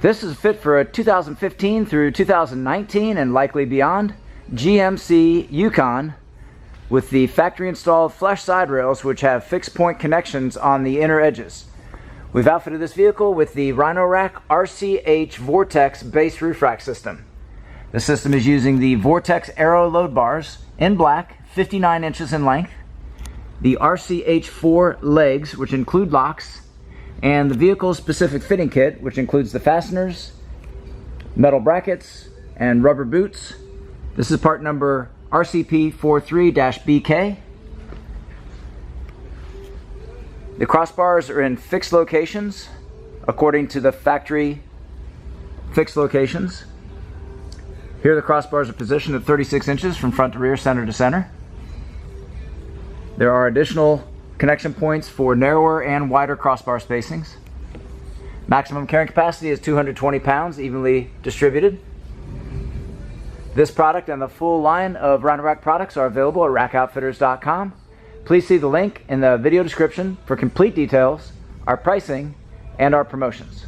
This is fit for a 2015 through 2019 and likely beyond GMC Yukon with the factory installed flush side rails which have fixed point connections on the inner edges. We've outfitted this vehicle with the Rhino-Rack RCH Vortex base roof rack system. The system is using the Vortex Aero load bars in black, 59 inches in length, the RCH 4 legs which include locks, and the vehicle's specific fitting kit which includes the fasteners, metal brackets, and rubber boots. This is part number RCP43-BK. The crossbars are in fixed locations according to the factory fixed locations. Here the crossbars are positioned at 36 inches from front to rear, center to center. There are additional connection points for narrower and wider crossbar spacings. Maximum carrying capacity is 220 pounds, evenly distributed. This product and the full line of Rhino-Rack products are available at rackoutfitters.com. Please see the link in the video description for complete details, our pricing, and our promotions.